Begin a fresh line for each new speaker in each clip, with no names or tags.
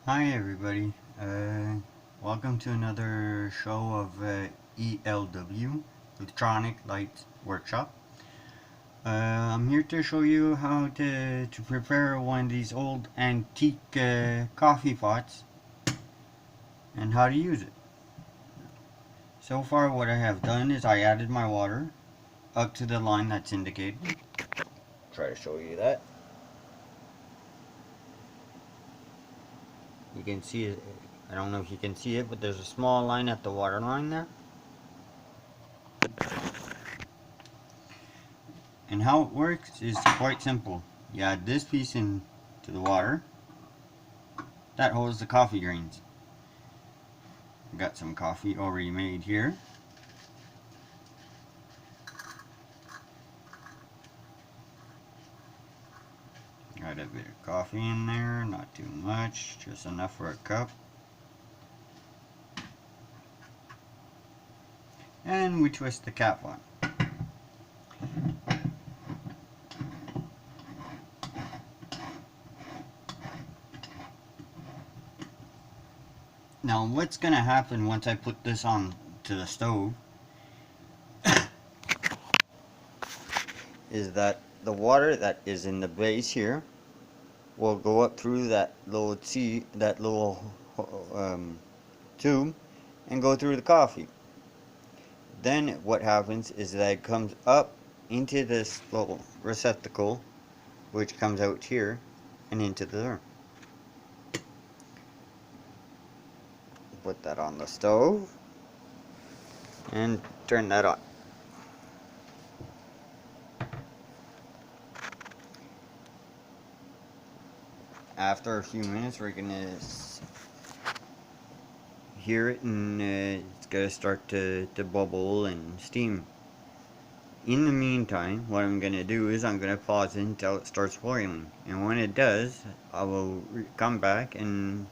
Hi everybody, welcome to another show of ELW, Electronic Lights Workshop. I'm here to show you how to prepare one of these old antique coffee pots and how to use it. So far what I have done is I added my water up to the line that's indicated. Try to show you that. You can see it. I don't know if you can see it, but there's a small line at the water line there. And how it works is quite simple. You add this piece into the water. That holds the coffee grains. I've got some coffee already made here. Got a bit of coffee in there, not too much, just enough for a cup. And we twist the cap on. Now what's going to happen once I put this on to the stove is that the water that is in the base here will go up through that little tube and go through the coffee. Then what happens is that it comes up into this little receptacle, which comes out here and into there. Put that on the stove and turn that on. After a few minutes, we're gonna hear it, and it's gonna start to bubble and steam. In the meantime, what I'm gonna do is I'm gonna pause it until it starts boiling, and when it does, I will come back and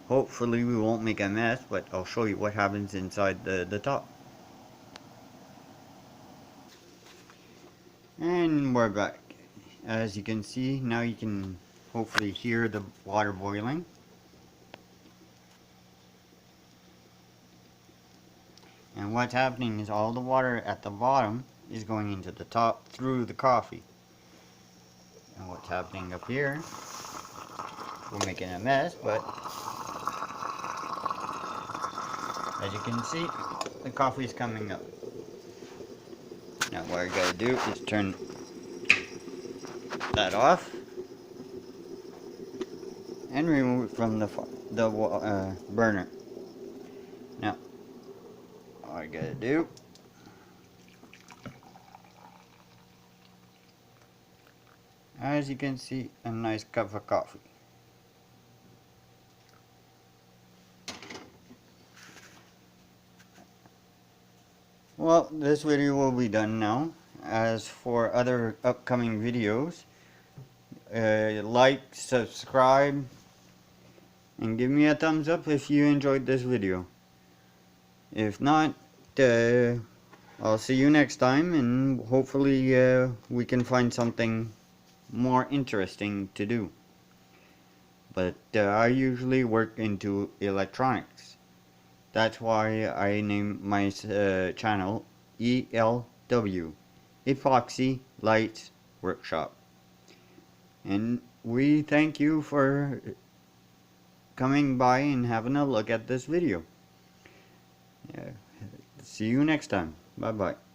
hopefully we won't make a mess, but I'll show you what happens inside the top. And we're back. As you can see, now you can hopefully hear the water boiling. And what's happening is all the water at the bottom is going into the top through the coffee. And what's happening up here, we're making a mess, but as you can see, the coffee is coming up. Now what I gotta do is turn that off and remove it from the burner. Now, all I gotta do as you can see, a nice cup of coffee. Well, this video will be done now. As for other upcoming videos, like, subscribe, and give me a thumbs up if you enjoyed this video. If not, I'll see you next time, and hopefully we can find something more interesting to do. But I usually work into electronics. That's why I named my channel ELW, Epoxy Lights Workshop. And we thank you for coming by and having a look at this video. See you next time. Bye bye.